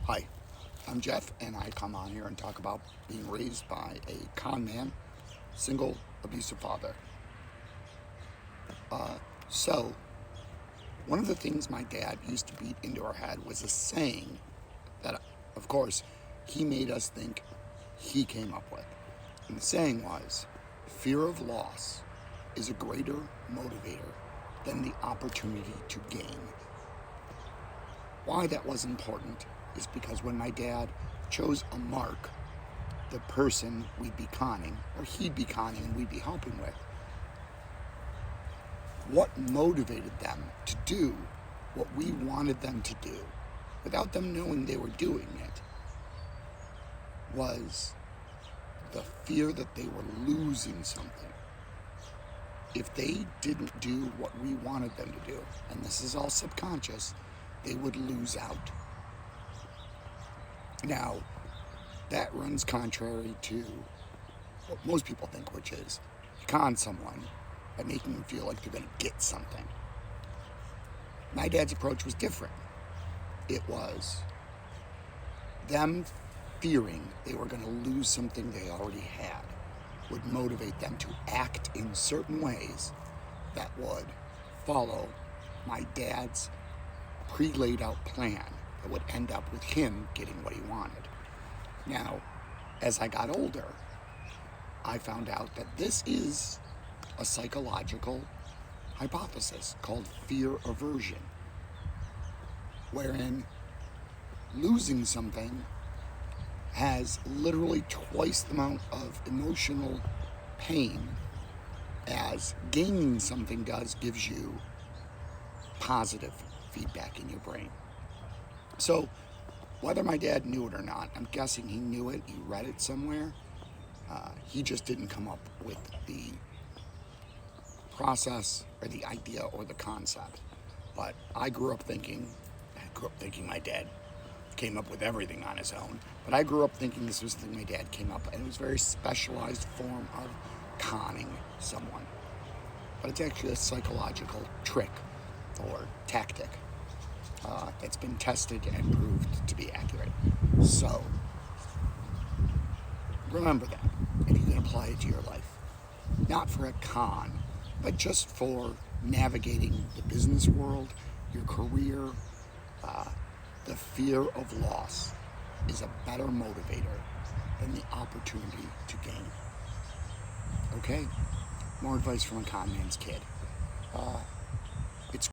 Hi, I'm Jeff, and I come on here and talk about being raised by a con man, single, abusive father. So, one of the things my dad used to beat into our head was a saying that, of course, he made us think he came up with. And the saying was, fear of loss is a greater motivator than the opportunity to gain. Why that was important is because when my dad chose a mark, the person we'd be conning, or he'd be conning and we'd be helping with, what motivated them to do what we wanted them to do without them knowing they were doing it was the fear that they were losing something. If they didn't do what we wanted them to do, and this is all subconscious, they would lose out. Now, that runs contrary to what most people think, which is you con someone by making them feel like they're going to get something. My dad's approach was different. It was them fearing they were going to lose something they already had would motivate them to act in certain ways that would follow my dad's pre-laid out plan that would end up with him getting what he wanted. Now, as I got older, I found out that this is a psychological hypothesis called fear aversion, wherein losing something has literally twice the amount of emotional pain as gaining something gives you positive feedback in your brain. So, whether my dad knew it or not, I'm guessing he knew it, he read it somewhere. He just didn't come up with the process or the idea or the concept. But I grew up thinking my dad came up with everything on his own. But I grew up thinking this was the thing my dad came up with, and it was a very specialized form of conning someone. But it's actually a psychological trick or tactic that's been tested and proved to be accurate. So, remember that, and you can apply it to your life. Not for a con, but just for navigating the business world, your career. The fear of loss is a better motivator than the opportunity to gain. Okay? More advice from a con man's kid.